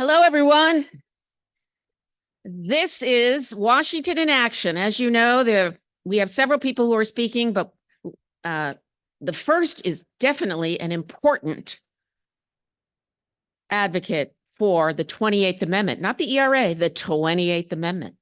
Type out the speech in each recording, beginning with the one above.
Hello, everyone. This is Washington in Action. As you know, we have several people who are speaking, but the first is definitely an important advocate for the 28th Amendment, not the ERA, the 28th Amendment.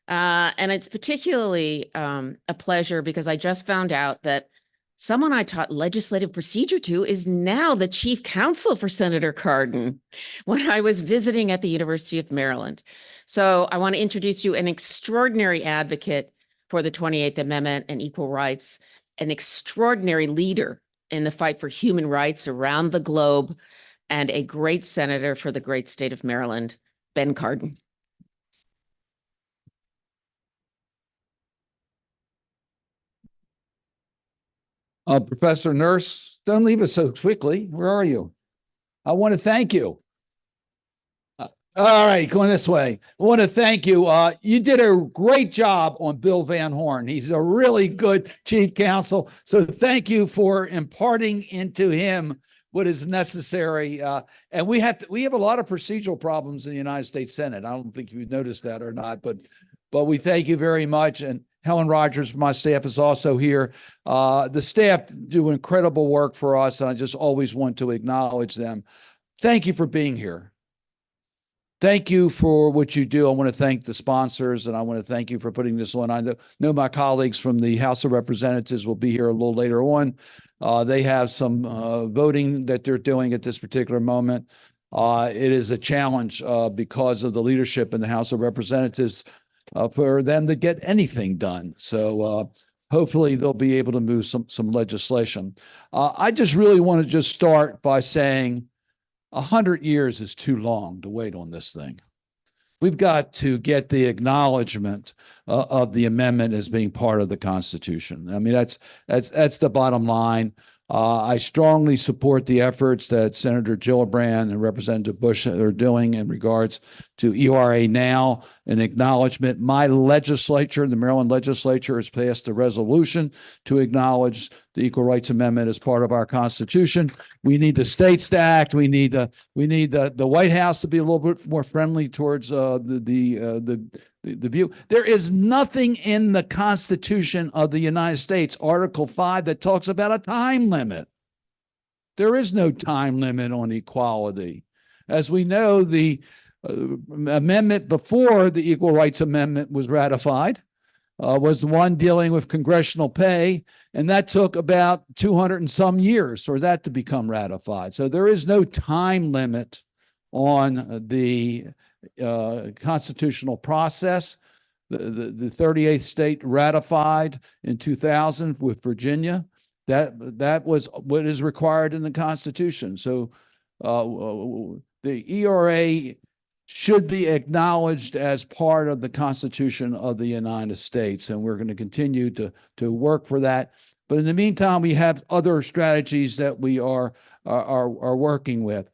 And it's particularly a pleasure because I just found out that someone I taught legislative procedure to is now the chief counsel for Senator Cardin when I was visiting at the University of Maryland. So I want to introduce you an extraordinary advocate for the 28th Amendment and equal rights, an extraordinary leader in the fight for human rights around the globe, and a great senator for the great state of Maryland, Ben Cardin. Professor Nurse, don't leave us so quickly. Where are you? I want to thank you. All right, going this way. I want to thank you. You did a great job on Bill Van Horn. He's a really good chief counsel. So thank you for imparting into him what is necessary. And we have a lot of procedural problems in the United States Senate. I don't think you've noticed that or not, but we thank you very much. And Helen Rogers from my staff is also here. The staff do incredible work for us, and I just always want to acknowledge them. Thank you for being here. Thank you for what you do. I want to thank the sponsors, and I want to thank you for putting this on. I know my colleagues from the House of Representatives will be here a little later on. They have some voting that they're doing at this particular moment. It is a challenge because of the leadership in the House of Representatives for them to get anything done. So hopefully they'll be able to move some legislation. I just really want to just start by saying 100 years is too long to wait on this thing. We've got to get the acknowledgement of the amendment as being part of the Constitution. I mean, that's the bottom line. I strongly support the efforts that Senator Gillibrand and Representative Bush are doing in regards to ERA now, an acknowledgement. My legislature, the Maryland legislature, has passed a resolution to acknowledge the Equal Rights Amendment as part of our Constitution. We need the states to act. We need the White House to be a little bit more friendly towards the view. There is nothing in the Constitution of the United States, Article 5, that talks about a time limit. There is no time limit on equality. As we know, the amendment before the Equal Rights Amendment was ratified was the one dealing with congressional pay, and that took about 200 and some years for that to become ratified. So there is no time limit on the constitutional process. The 38th state ratified in 2000 with Virginia. That was what is required in the Constitution. So the ERA should be acknowledged as part of the Constitution of the United States, and we're going to continue to work for that. But in the meantime, we have other strategies that we are working with.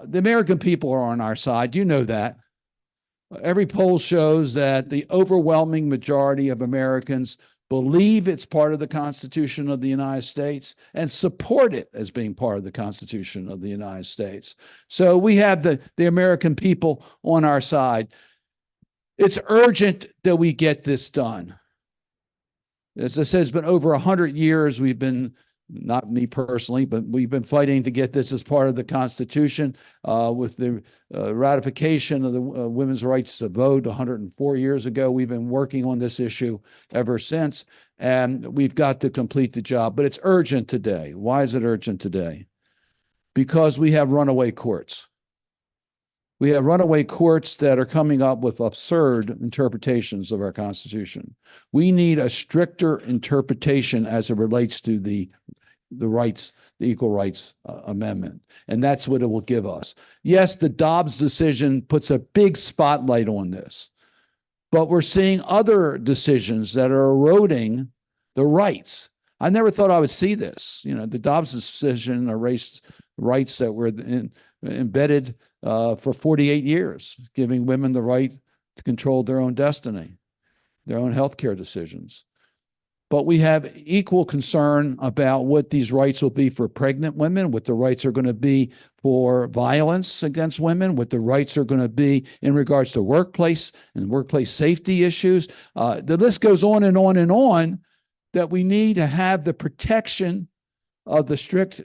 The American people are on our side. You know that. Every poll shows that the overwhelming majority of Americans believe it's part of the Constitution of the United States and support it as being part of the Constitution of the United States. So we have the American people on our side. It's urgent that we get this done. As I said, it's been over 100 years we've been, not me personally, but we've been fighting to get this as part of the Constitution with the ratification of the women's rights to vote 104 years ago. We've been working on this issue ever since, and we've got to complete the job. But it's urgent today. Why is it urgent today? Because we have runaway courts. We have runaway courts that are coming up with absurd interpretations of our Constitution. We need a stricter interpretation as it relates to the rights, the Equal Rights Amendment. And that's what it will give us. Yes, the Dobbs decision puts a big spotlight on this, but we're seeing other decisions that are eroding the rights. I never thought I would see this. You know, the Dobbs decision erased rights that were embedded for 48 years, giving women the right to control their own destiny, their own healthcare decisions. but we have equal concern about what these rights will be for pregnant women, what the rights are going to be for violence against women, what the rights are going to be in regards to workplace and workplace safety issues. The list goes on and on and on, that we need to have the protection of the strict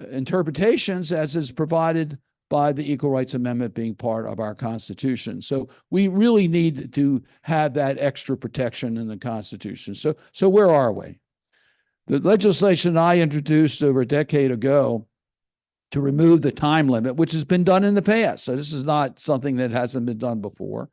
interpretations as is provided by the Equal Rights Amendment being part of our Constitution. So we really need to have that extra protection in the Constitution. So where are we? The legislation I introduced over a decade ago to remove the time limit, which has been done in the past. So this is not something that hasn't been done before.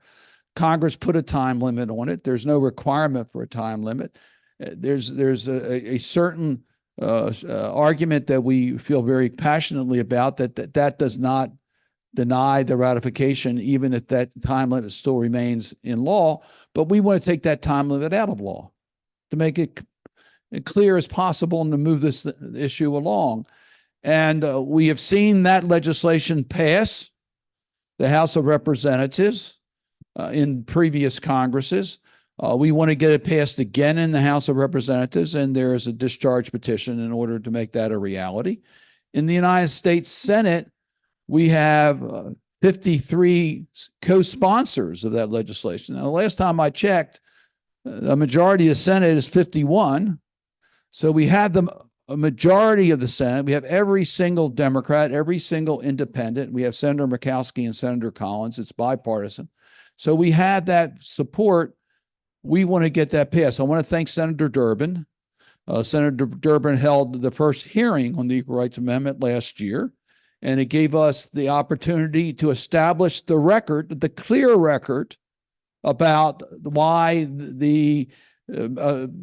Congress put a time limit on it. There's no requirement for a time limit. There's a certain argument that we feel very passionately about, that does not deny the ratification, even if that time limit still remains in law. But we want to take that time limit out of law to make it clear as possible and to move this issue along. And we have seen that legislation pass the House of Representatives in previous Congresses. We want to get it passed again in the House of Representatives, and there is a discharge petition in order to make that a reality. In the United States Senate, we have 53 co-sponsors of that legislation. Now, the last time I checked, the majority of the Senate is 51. So we have a majority of the Senate. We have every single Democrat, every single independent. We have Senator Murkowski and Senator Collins. It's bipartisan. So we have that support. We want to get that passed. I want to thank Senator Durbin. Senator Durbin held the first hearing on the Equal Rights Amendment last year, and it gave us the opportunity to establish the record, the clear record, about why the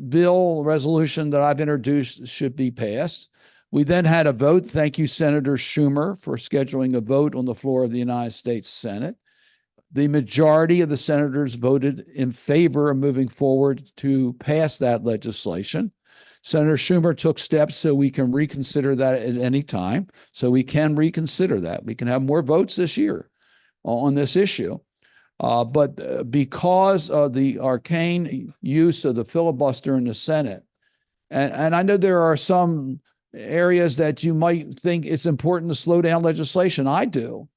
bill resolution that I've introduced should be passed. We then had a vote. Thank you, Senator Schumer, for scheduling a vote on the floor of the United States Senate. The majority of the senators voted in favor of moving forward to pass that legislation. Senator Schumer took steps so we can reconsider that at any time. So we can reconsider that. We can have more votes this year on this issue. But because of the arcane use of the filibuster in the Senate, and I know there are some areas that you might think it's important to slow down legislation. I do.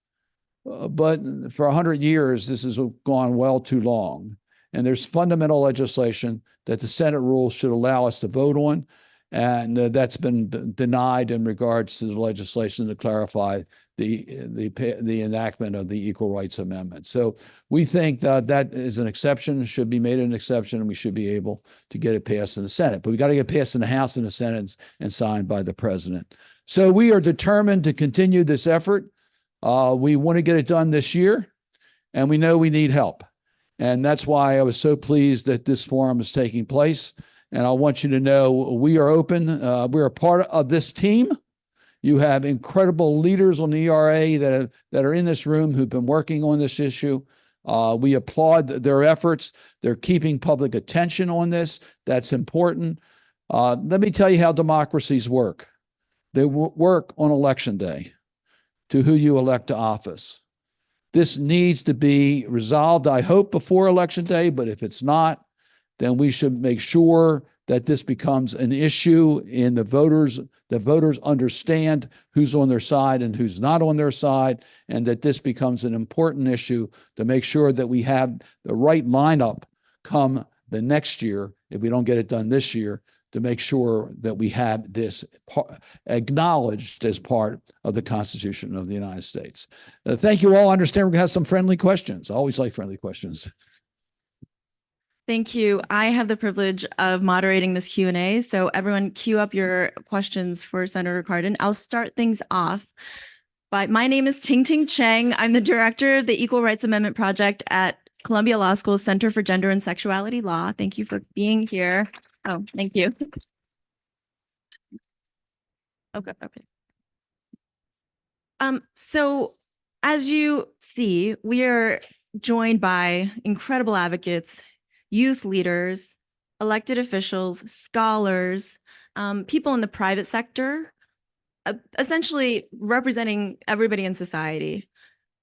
But for 100 years, this has gone well too long. And there's fundamental legislation that the Senate rules should allow us to vote on. And that's been denied in regards to the legislation to clarify the enactment of the Equal Rights Amendment. So we think that is an exception, should be made an exception, and we should be able to get it passed in the Senate. But we got to get passed in the House and the Senate and signed by the president. So we are determined to continue this effort. We want to get it done this year, and we know we need help. And that's why I was so pleased that this forum is taking place. And I want you to know we are open. We're a part of this team. You have incredible leaders on the ERA that are in this room who've been working on this issue. We applaud their efforts. They're keeping public attention on this. That's important. Let me tell you how democracies work. They work on election day to who you elect to office. This needs to be resolved, I hope, before Election Day, but if it's not, then we should make sure that this becomes an issue in the voters understand who's on their side and who's not on their side, and that this becomes an important issue to make sure that we have the right lineup come the next year, if we don't get it done this year, to make sure that we have this acknowledged as part of the Constitution of the United States. Thank you all. I understand we're going to have some friendly questions. I always like friendly questions. Thank you. I have the privilege of moderating this Q&A. So everyone queue up your questions for Senator Cardin. I'll start things off. My name is Ting Ting Cheng. I'm the director of the Equal Rights Amendment Project at Columbia Law School Center for Gender and Sexuality Law. Thank you for being here. Oh, thank you. Okay. So as you see, we are joined by incredible advocates, youth leaders, elected officials, scholars, people in the private sector, essentially representing everybody in society.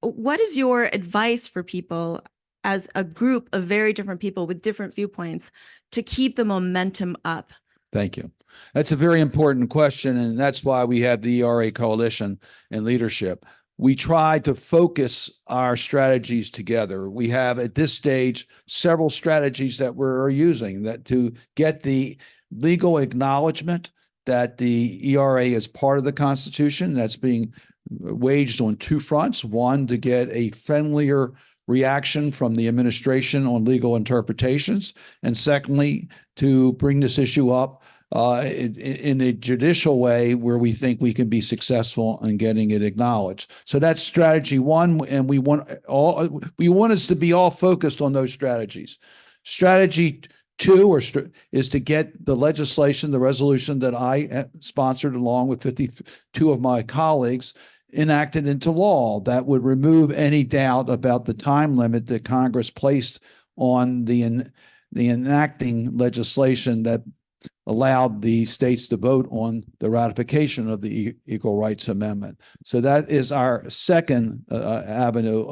What is your advice for people as a group of very different people with different viewpoints to keep the momentum up? Thank you. That's a very important question, and that's why we have the ERA Coalition and leadership. We try to focus our strategies together. We have at this stage several strategies that we're using that to get the legal acknowledgement that the ERA is part of the Constitution. That's being waged on two fronts. One, to get a friendlier reaction from the administration on legal interpretations, and secondly, to bring this issue up in a judicial way where we think we can be successful in getting it acknowledged. So that's strategy one, and we want us to be all focused on those strategies. Strategy two is to get the legislation, the resolution that I sponsored along with 52 of my colleagues, enacted into law that would remove any doubt about the time limit that Congress placed on the enacting legislation that allowed the states to vote on the ratification of the Equal Rights Amendment. So that is our second avenue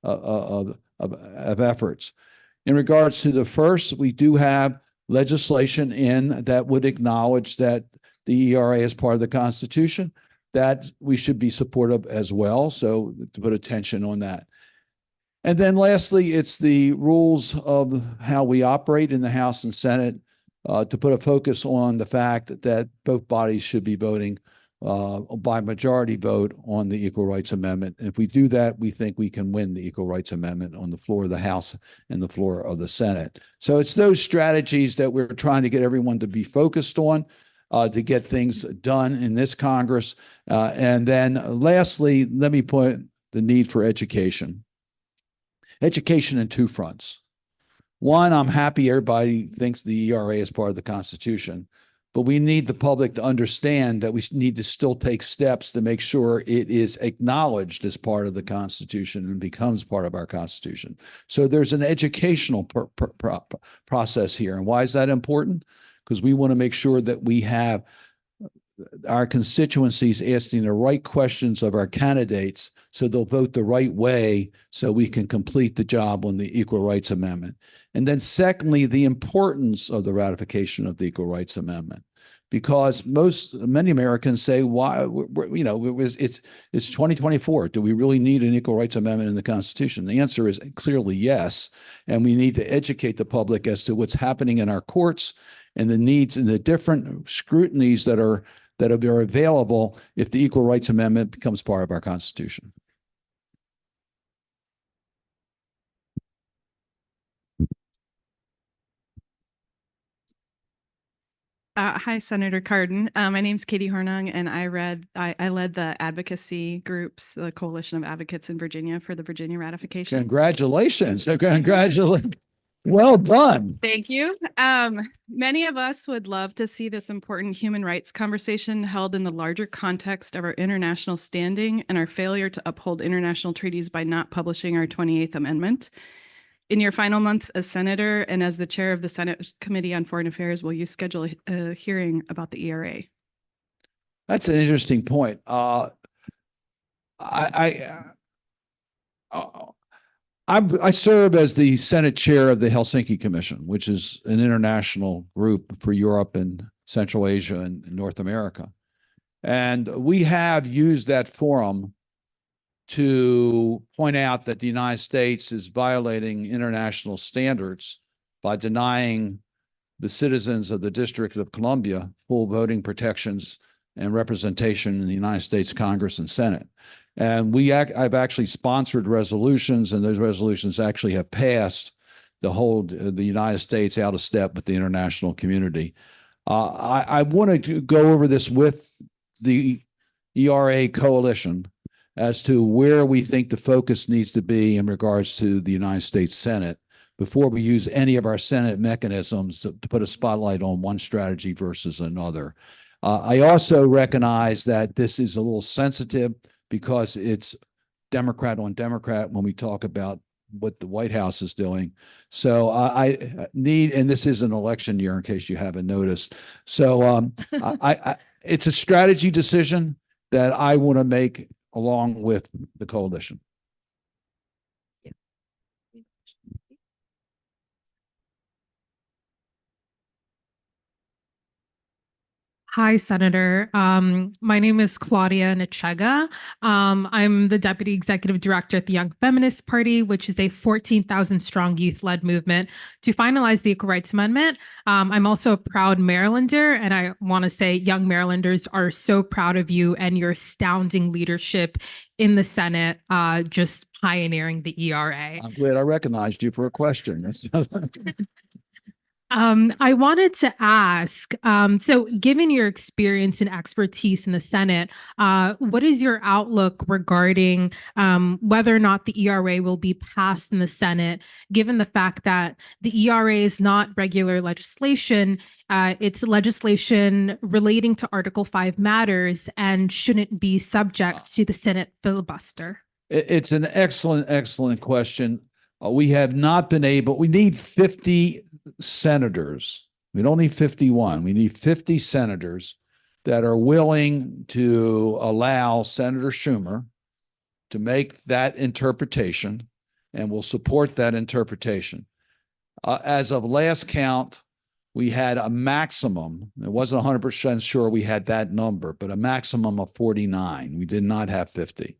of efforts. In regards to the first, we do have legislation in that would acknowledge that the ERA is part of the Constitution, that we should be supportive as well. So to put attention on that. And then lastly, it's the rules of how we operate in the House and Senate, to put a focus on the fact that both bodies should be voting by majority vote on the Equal Rights Amendment. And if we do that, we think we can win the Equal Rights Amendment on the floor of the House and the floor of the Senate. So it's those strategies that we're trying to get everyone to be focused on, to get things done in this Congress. And then lastly, let me put the need for education. Education in two fronts. One, I'm happy everybody thinks the ERA is part of the Constitution, but we need the public to understand that we need to still take steps to make sure it is acknowledged as part of the Constitution and becomes part of our Constitution. So there's an educational process here. And why is that important? Because we want to make sure that we have our constituencies asking the right questions of our candidates so they'll vote the right way so we can complete the job on the Equal Rights Amendment. And then secondly, the importance of the ratification of the Equal Rights Amendment, because many Americans say, why, it's 2024. Do we really need an Equal Rights Amendment in the Constitution? The answer is clearly yes. And we need to educate the public as to what's happening in our courts and the needs and the different scrutinies that are available if the Equal Rights Amendment becomes part of our Constitution. Hi, Senator Cardin. My name's Katie Hornung, and I led the advocacy groups, the Coalition of Advocates in Virginia for the Virginia ratification. Congratulations. Congratulations. Well done. Thank you. Many of us would love to see this important human rights conversation held in the larger context of our international standing and our failure to uphold international treaties by not publishing our 28th Amendment. In your final months as senator and as the chair of the Senate Committee on Foreign Affairs, will you schedule a hearing about the ERA? That's an interesting point. I serve as the Senate chair of the Helsinki Commission, which is an international group for Europe and Central Asia and North America. And we have used that forum to point out that the United States is violating international standards by denying the citizens of the District of Columbia full voting protections and representation in the United States Congress and Senate. And I've actually sponsored resolutions, and those resolutions actually have passed to hold the United States out of step with the international community. I want to go over this with the ERA coalition as to where we think the focus needs to be in regards to the United States Senate before we use any of our Senate mechanisms to put a spotlight on one strategy versus another. I also recognize that this is a little sensitive because it's Democrat on Democrat when we talk about what the White House is doing. So I need, and this is an election year in case you haven't noticed. So it's a strategy decision that I want to make along with the coalition. Hi, Senator. My name is Claudia Nachega. I'm the Deputy Executive Director at the Young Feminist Party, which is a 14,000 strong youth-led movement to finalize the Equal Rights Amendment. I'm also a proud Marylander, and I want to say young Marylanders are so proud of you and your astounding leadership in the Senate, just pioneering the ERA. I'm glad I recognized you for a question. I wanted to ask, so given your experience and expertise in the Senate, what is your outlook regarding whether or not the ERA will be passed in the Senate, given the fact that the ERA is not regular legislation, it's legislation relating to Article 5 matters and shouldn't be subject to the Senate filibuster? It's an excellent question. We have not been able, we need 50 senators. We don't need 51. We need 50 senators that are willing to allow Senator Schumer to make that interpretation and will support that interpretation. As of last count, we had a maximum, it wasn't 100% sure we had that number, but a maximum of 49. We did not have 50.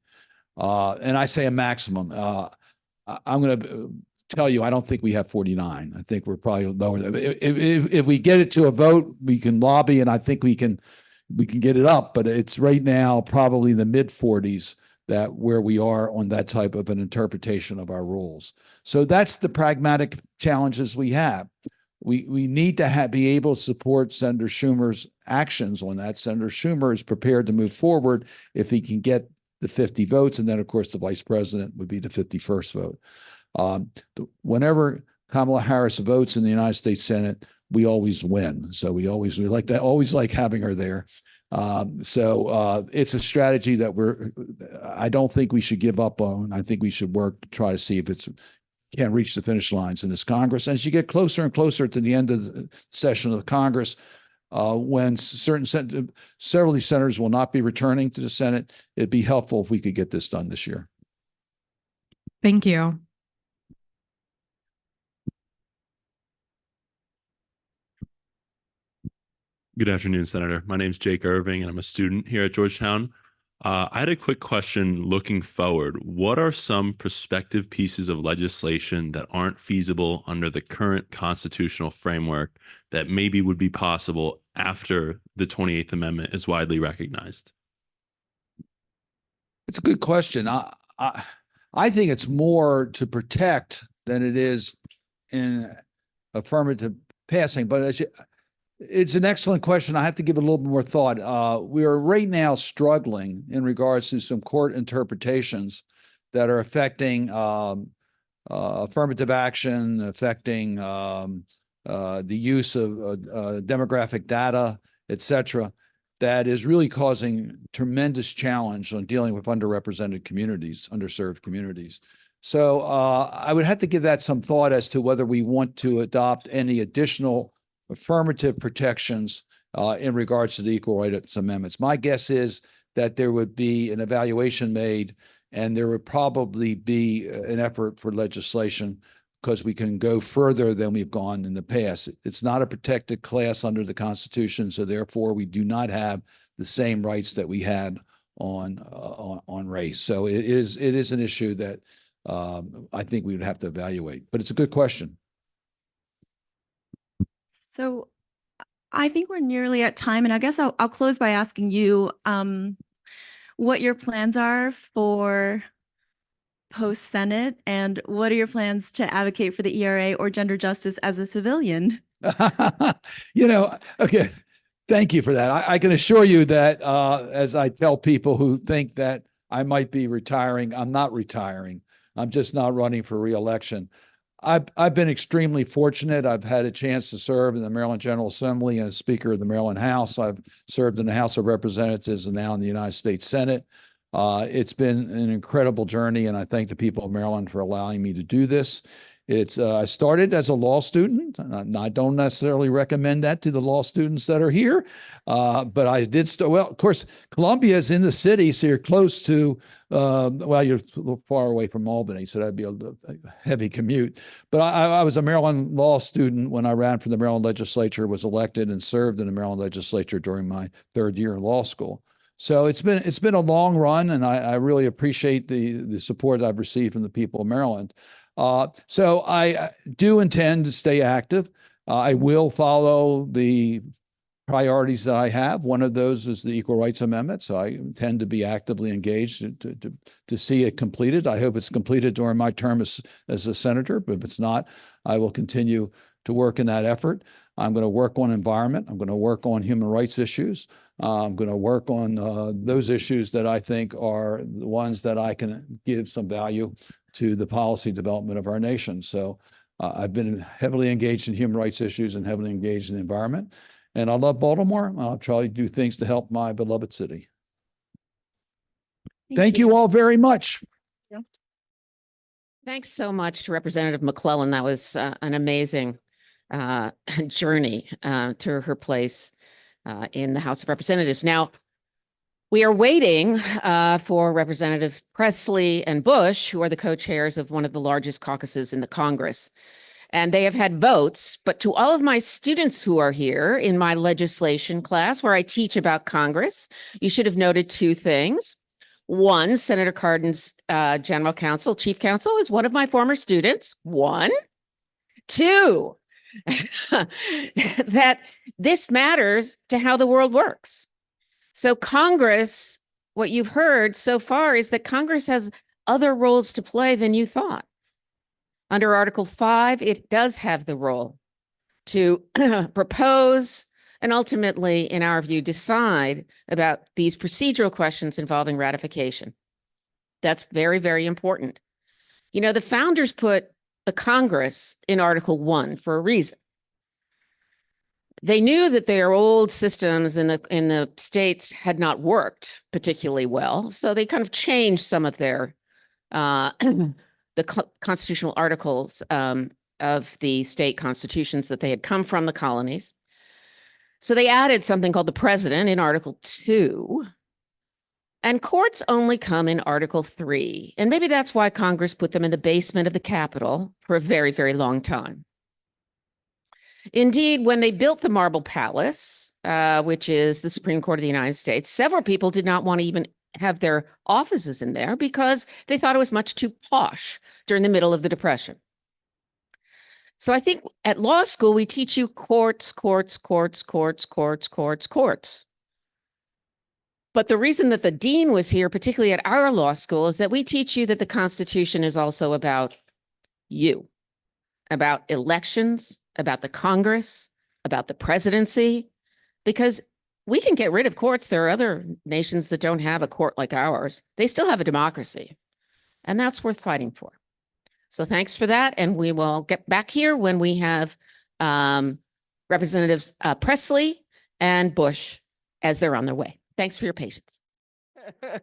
And I say a maximum. I'm going to tell you, I don't think we have 49. I think we're probably lower. If we get it to a vote, we can lobby, and I think we can get it up. But it's right now probably in the mid 40s that where we are on that type of an interpretation of our rules. So that's the pragmatic challenges we have. We need to be able to support Senator Schumer's actions on that. Senator Schumer is prepared to move forward if he can get the 50 votes, and then of course the vice president would be the 51st vote. Whenever Kamala Harris votes in the United States Senate, we always win. So we like that, always like having her there. So it's a strategy that I don't think we should give up on. I think we should work to try to see if it's can't reach the finish lines in this Congress. And as you get closer and closer to the end of the session of the Congress, when several of these senators will not be returning to the Senate, it'd be helpful if we could get this done this year. Thank you. Good afternoon, Senator. My name is Jake Irving, and I'm a student here at Georgetown. I had a quick question looking forward. What are some prospective pieces of legislation that aren't feasible under the current constitutional framework that maybe would be possible after the 28th Amendment is widely recognized? It's a good question. I think it's more to protect than it is in affirmative passing, but it's an excellent question. I have to give it a little bit more thought. We are right now struggling in regards to some court interpretations that are affecting affirmative action, affecting the use of demographic data, et cetera, that is really causing tremendous challenge on dealing with underrepresented communities, underserved communities. So I would have to give that some thought as to whether we want to adopt any additional affirmative protections in regards to the Equal Rights Amendments. My guess is that there would be an evaluation made, and there would probably be an effort for legislation because we can go further than we've gone in the past. It's not a protected class under the Constitution, so therefore we do not have the same rights that we had on race. So it is an issue that I think we would have to evaluate. But it's a good question. So I think we're nearly at time, and I guess I'll close by asking you what your plans are for post-Senate, and what are your plans to advocate for the ERA or gender justice as a civilian? Okay, thank you for that. I can assure you that as I tell people who think that I might be retiring, I'm not retiring. I'm just not running for re-election. I've been extremely fortunate. I've had a chance to serve in the Maryland General Assembly and as Speaker of the Maryland House. I've served in the House of Representatives and now in the United States Senate. It's been an incredible journey, and I thank the people of Maryland for allowing me to do this. I started as a law student, and I don't necessarily recommend that to the law students that are here. But I did start, well, of course, Columbia is in the city, so you're close to, well, you're a little far away from Albany, so that'd be a heavy commute. But I was a Maryland law student when I ran for the Maryland legislature, was elected and served in the Maryland legislature during my third year in law school. So it's been a long run, and I really appreciate the support I've received from the people of Maryland. So I do intend to stay active. I will follow the priorities that I have. One of those is the Equal Rights Amendment. So I intend to be actively engaged to see it completed. I hope it's completed during my term as a senator, but if it's not, I will continue to work in that effort. I'm going to work on environment. I'm going to work on human rights issues. I'm going to work on those issues that I think are the ones that I can give some value to the policy development of our nation. So I've been heavily engaged in human rights issues and heavily engaged in the environment. And I love Baltimore. I'll try to do things to help my beloved city. Thank you all very much. Thanks so much to Representative McClellan. That was an amazing journey to her place in the House of Representatives. Now, we are waiting for Representatives Pressley and Bush, who are the co-chairs of one of the largest caucuses in the Congress. And they have had votes, but to all of my students who are here in my legislation class where I teach about Congress, you should have noted two things. One, Senator Cardin's general counsel, chief counsel, is one of my former students. One. Two, that this matters to how the world works. So Congress, what you've heard so far is that Congress has other roles to play than you thought. Under Article 5, it does have the role to propose and ultimately, in our view, decide about these procedural questions involving ratification. That's very, very important. You know, the founders put the Congress in Article 1 for a reason. They knew that their old systems in the states had not worked particularly well, so they kind of changed some of their the constitutional articles of the state constitutions that they had come from the colonies. So they added something called the president in Article 2, and courts only come in Article 3. And maybe that's why Congress put them in the basement of the Capitol for a very, very long time. Indeed, when they built the Marble Palace, which is the Supreme Court of the United States, several people did not want to even have their offices in there because they thought it was much too posh during the middle of the Depression. So I think at law school, we teach you courts, courts, courts, courts, courts, courts, courts. But the reason that the dean was here, particularly at our law school, is that we teach you that the Constitution is also about you, about elections, about the Congress, about the presidency, because we can get rid of courts. There are other nations that don't have a court like ours. They still have a democracy, and that's worth fighting for. So thanks for that, and we will get back here when we have Representatives Pressley and Bush as they're on their way. Thanks for your patience. Thank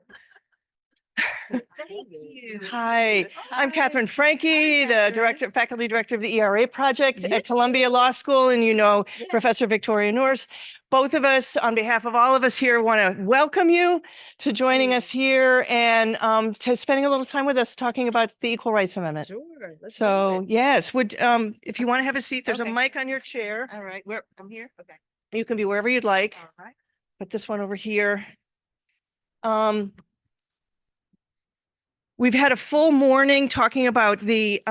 you. Hi, I'm Catherine Franke, the faculty director of the ERA project at Columbia Law School, and you know Professor Victoria Norris. Both of us, on behalf of all of us here, want to welcome you to joining us here and to spending a little time with us talking about the Equal Rights Amendment. Sure. So yes, if you want to have a seat, there's a mic on your chair. All right. I'm here. Okay. You can be wherever you'd like. All right. Put this one over here. We've had a full morning talking about the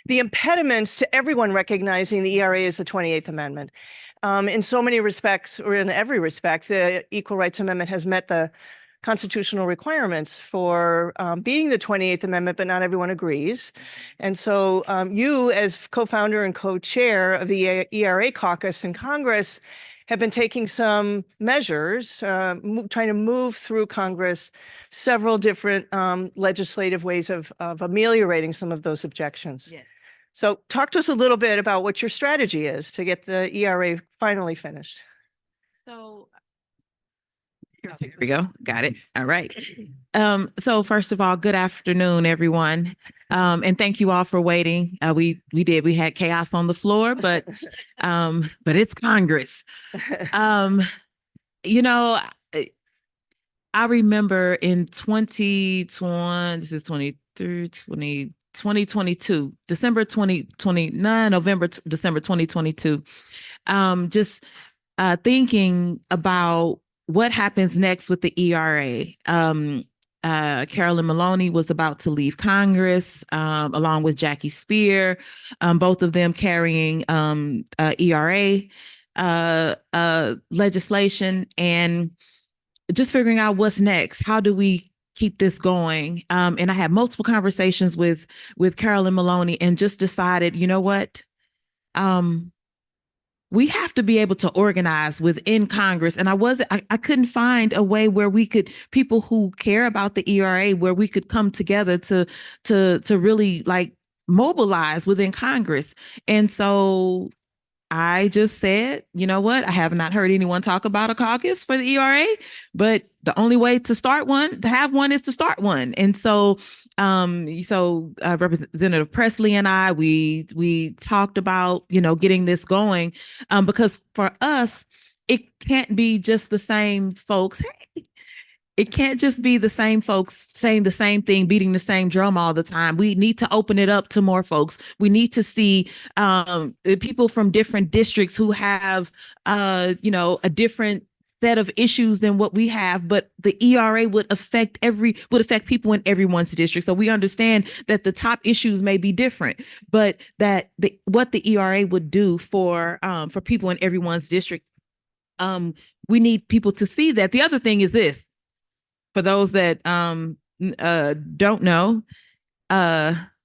impediments to everyone recognizing the ERA as the 28th Amendment. In so many respects, or in every respect, the Equal Rights Amendment has met the constitutional requirements for being the 28th Amendment, but not everyone agrees. And so you, as co-founder and co-chair of the ERA caucus in Congress, have been taking some measures, trying to move through Congress several different legislative ways of ameliorating some of those objections. Yes. So talk to us a little bit about what your strategy is to get the ERA finally finished. So There we go. Got it. All right. So first of all, good afternoon, everyone. And thank you all for waiting. We had chaos on the floor, but it's Congress. You know, I remember in 2020, this is 23, 2022, December 2029, December 2022, just thinking about what happens next with the ERA. Carolyn Maloney was about to leave Congress, along with Jackie Spear, both of them carrying ERA legislation, and just figuring out what's next. How do we keep this going? And I had multiple conversations with Carolyn Maloney, and just decided, you know what? We have to be able to organize within Congress. And I couldn't find a way where we could, people who care about the ERA, where we could come together to really like mobilize within Congress. And so I just said, you know what? I have not heard anyone talk about a caucus for the ERA, but the only way to have one is to start one. And so Representative Pressley and I, we talked about, getting this going, because for us, it can't be just the same folks. Hey, it can't just be the same folks saying the same thing, beating the same drum all the time. We need to open it up to more folks. We need to see people from different districts who have, a different set of issues than what we have, but the ERA would affect people in everyone's district. So we understand that the top issues may be different, but what the ERA would do for people in everyone's district, we need people to see that. The other thing is this, for those that don't know,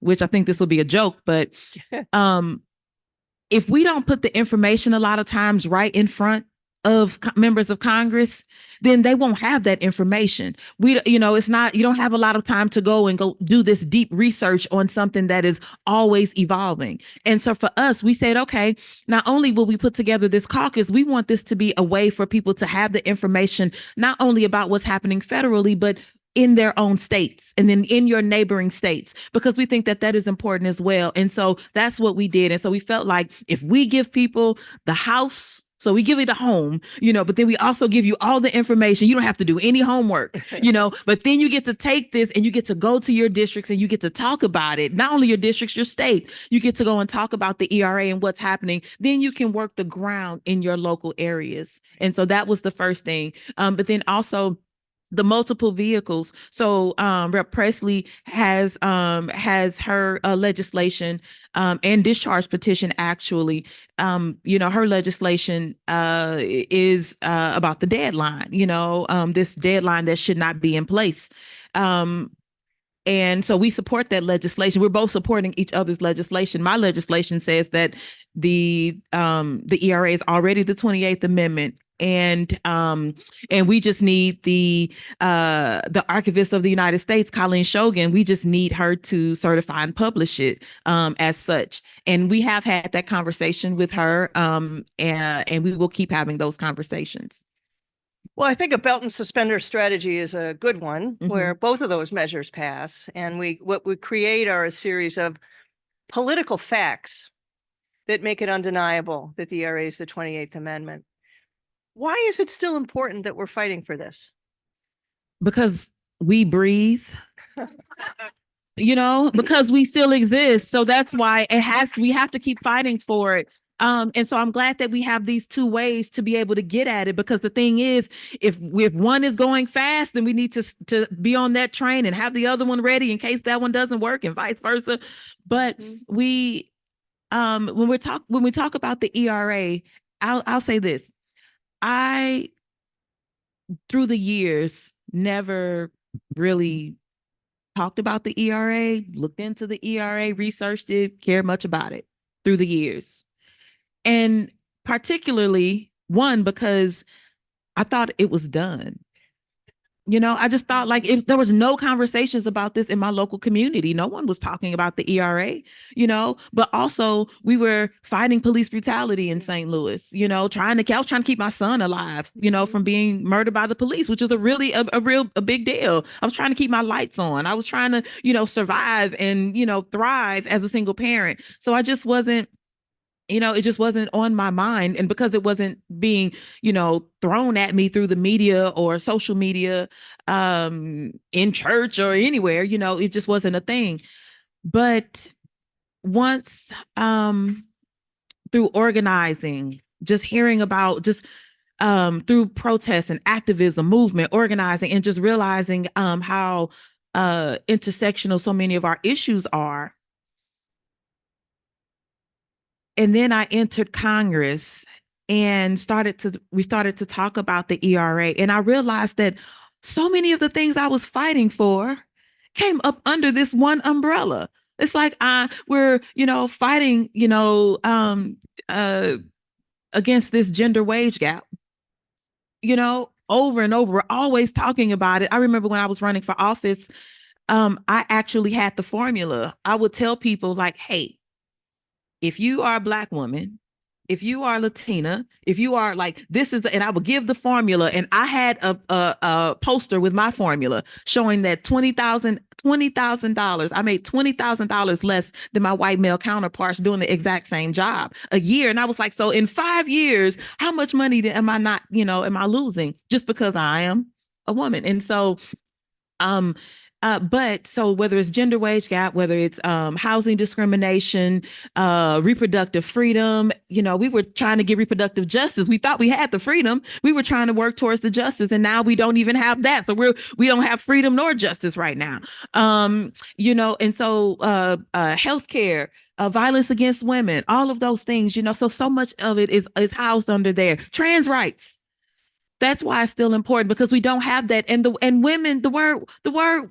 which I think this will be a joke, but if we don't put the information a lot of times right in front of members of Congress, then they won't have that information. It's not, you don't have a lot of time to go do this deep research on something that is always evolving. And so for us, we said, okay, not only will we put together this caucus, we want this to be a way for people to have the information, not only about what's happening federally, but in their own states and then in your neighboring states, because we think that is important as well. And so that's what we did. And so we felt like if we give people the House, so we give it a home, but then we also give you all the information. You don't have to do any homework, but then you get to take this and you get to go to your districts and you get to talk about it. Not only your districts, your state, you get to go and talk about the ERA and what's happening. Then you can work the ground in your local areas. And so that was the first thing. But then also the multiple vehicles. So Rep. Pressley has her legislation and discharge petition. Actually, her legislation is about the deadline. This deadline that should not be in place. And so we support that legislation. We're both supporting each other's legislation. My legislation says that the ERA is already the 28th Amendment. And we just need the Archivist of the United States, Colleen Shogan. We just need her to certify and publish it as such. And we have had that conversation with her, and we will keep having those conversations. Well, I think a belt and suspender strategy is a good one, where both of those measures pass, and what we create are a series of political facts that make it undeniable that the ERA is the 28th Amendment. Why is it still important that we're fighting for this? Because we breathe, because we still exist. So that's why we have to keep fighting for it. And so I'm glad that we have these two ways to be able to get at it, because the thing is, if one is going fast, then we need to be on that train and have the other one ready in case that one doesn't work, and vice versa. But when we talk about the ERA, I'll say this. I, through the years, never really talked about the ERA, looked into the ERA, researched it, cared much about it through the years. And particularly, one, because I thought it was done. I just thought like if there was no conversations about this in my local community, no one was talking about the ERA, but also we were fighting police brutality in St. Louis, I was trying to keep my son alive, from being murdered by the police, which is a big deal. I was trying to keep my lights on. I was trying to, survive and, thrive as a single parent. So I just wasn't, it just wasn't on my mind. And because it wasn't being, thrown at me through the media or social media, in church or anywhere, it just wasn't a thing. But once, through organizing, just hearing about through protests and activism, movement, organizing, and just realizing, how, intersectional so many of our issues are. And then I entered Congress and we started to talk about the ERA. And I realized that so many of the things I was fighting for came up under this one umbrella. It's like we're, fighting, against this gender wage gap, over and over. We're always talking about it. I remember when I was running for office, I actually had the formula. I would tell people like, hey, if you are a Black woman, if you are Latina, if you are like, and I would give the formula. And I had a poster with my formula showing that $20,000, I made $20,000 less than my white male counterparts doing the exact same job a year. And I was like, so in 5 years, how much money am I losing just because I am a woman? And so, but so whether it's gender wage gap, whether it's housing discrimination, reproductive freedom, we were trying to get reproductive justice. We thought we had the freedom. We were trying to work towards the justice, and now we don't even have that. So we don't have freedom nor justice right now. And so healthcare, violence against women, all of those things, so much of it is housed under there. Trans rights. That's why it's still important, because we don't have that. And women, the word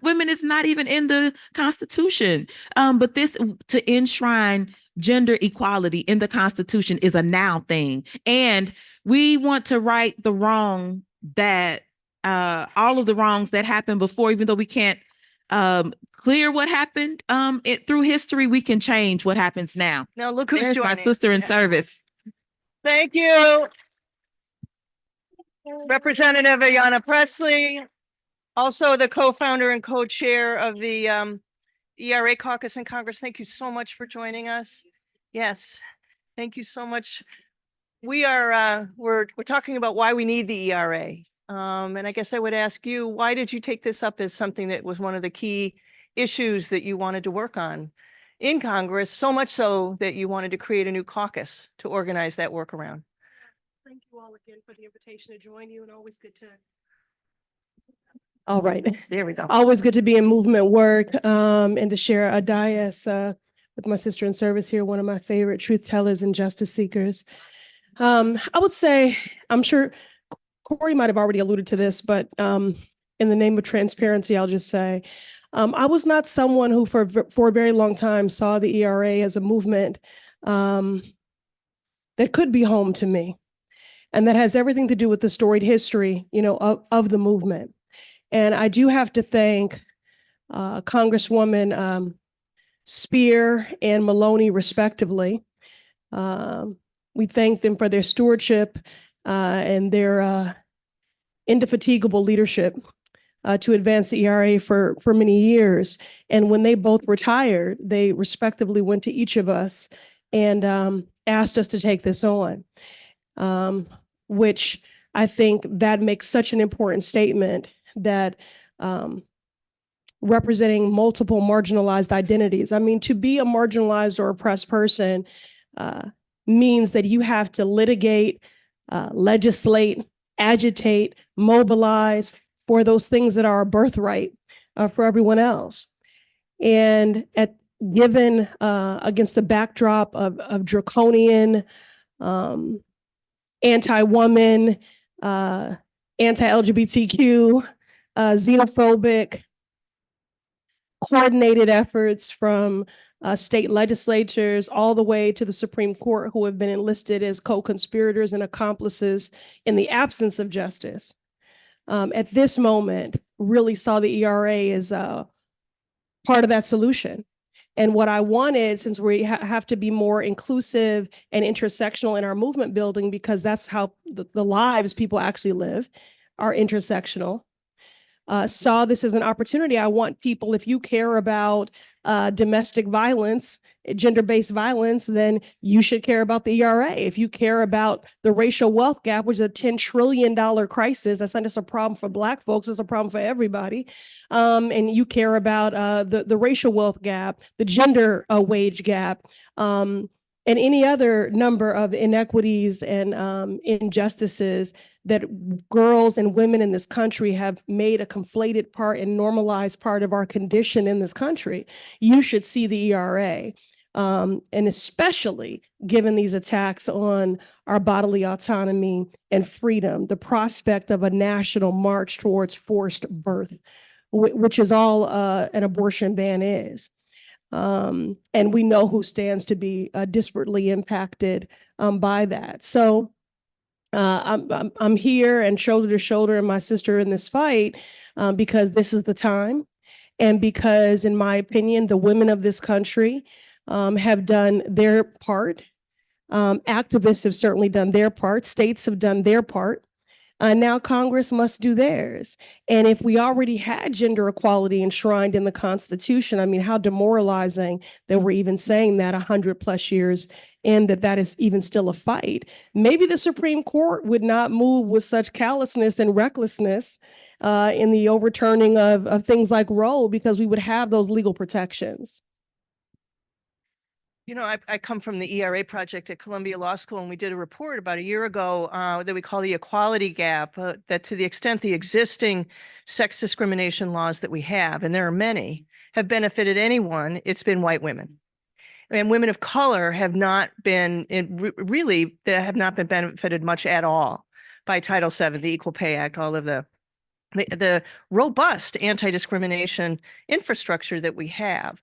women is not even in the Constitution. But this, to enshrine gender equality in the Constitution, is a now thing. And we want to right the wrong that all of the wrongs that happened before, even though we can't clear what happened through history, we can change what happens now. Now look who's There's joining. my sister in service. Thank you. Representative Ayanna Pressley, also the co-founder and co-chair of the ERA caucus in Congress. Thank you so much for joining us. Yes, thank you so much. We're talking about why we need the ERA. And I guess I would ask you, why did you take this up as something that was one of the key issues that you wanted to work on in Congress, so much so that you wanted to create a new caucus to organize that work around? Thank you all again for the invitation to join you, and always good to. All right, There we go. always good to be in movement work and to share a dais with my sister in service here, one of my favorite truth tellers and justice seekers. I would say, I'm sure Cori might have already alluded to this, but in the name of transparency, I'll just say, I was not someone who for a very long time saw the ERA as a movement that could be home to me. And that has everything to do with the storied history, of the movement. And I do have to thank Congresswoman Spear and Maloney, respectively. We thank them for their stewardship and their indefatigable leadership to advance the ERA for many years. And when they both retired, they respectively went to each of us and asked us to take this on. Which I think that makes such an important statement that representing multiple marginalized identities. I mean, to be a marginalized or oppressed person means that you have to litigate, legislate, agitate, mobilize for those things that are a birthright for everyone else. And given against the backdrop of draconian, anti-woman, anti-LGBTQ, xenophobic, coordinated efforts from state legislatures all the way to the Supreme Court, who have been enlisted as co-conspirators and accomplices in the absence of justice. At this moment, really saw the ERA as part of that solution. And what I wanted, since we have to be more inclusive and intersectional in our movement building, because that's how the lives people actually live are intersectional, saw this as an opportunity. I want people, if you care about domestic violence, gender-based violence, then you should care about the ERA. If you care about the racial wealth gap, which is a $10 trillion crisis, that's not just a problem for Black folks, it's a problem for everybody. And you care about the racial wealth gap, the gender wage gap, and any other number of inequities and injustices that girls and women in this country have made a conflated part and normalized part of our condition in this country, you should see the ERA. And especially given these attacks on our bodily autonomy and freedom, the prospect of a national march towards forced birth, which is all an abortion ban is. And we know who stands to be disparately impacted by that. So I'm here and shoulder to shoulder and my sister in this fight because this is the time. And because, in my opinion, the women of this country have done their part. Activists have certainly done their part. States have done their part. Now Congress must do theirs. And if we already had gender equality enshrined in the Constitution, I mean, how demoralizing that we're even saying that 100+ years in, that is even still a fight. Maybe the Supreme Court would not move with such callousness and recklessness in the overturning of things like Roe, because we would have those legal protections. You know, I come from the ERA project at Columbia Law School, and we did a report about a year ago that we call the equality gap, that to the extent the existing sex discrimination laws that we have, and there are many, have benefited anyone, it's been white women. And women of color have not been, really, they have not been benefited much at all by Title VII, the Equal Pay Act, all of the robust anti-discrimination infrastructure that we have.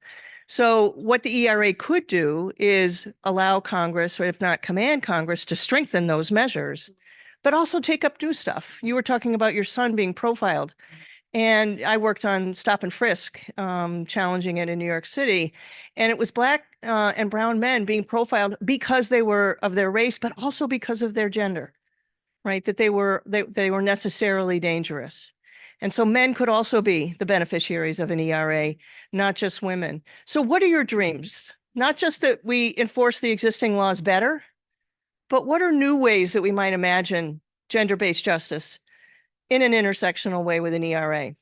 So what the ERA could do is allow Congress, or if not command Congress, to strengthen those measures, but also take up new stuff. You were talking about your son being profiled, and I worked on stop and frisk, challenging it in New York City. And it was Black and brown men being profiled because they were of their race, but also because of their gender, right? That they were necessarily dangerous. And so men could also be the beneficiaries of an ERA, not just women. So what are your dreams? Not just that we enforce the existing laws better, but what are new ways that we might imagine gender-based justice in an intersectional way with an ERA?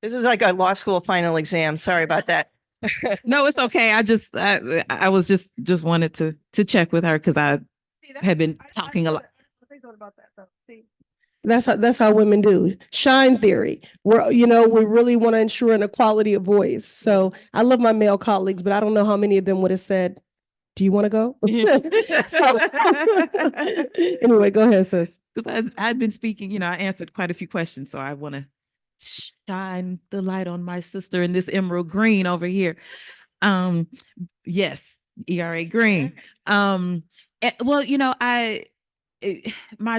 This is like a law school final exam. Sorry about that. No, it's okay. I was just wanted to check with her because I had been talking a lot. That's how women do. Shine theory. We really want to ensure an equality of voice. So I love my male colleagues, but I don't know how many of them would have said, "Do you want to go?" Anyway, go ahead, sis. I've been speaking, I answered quite a few questions, so I want to shine the light on my sister in this emerald green over here. Yes, ERA green. Well, my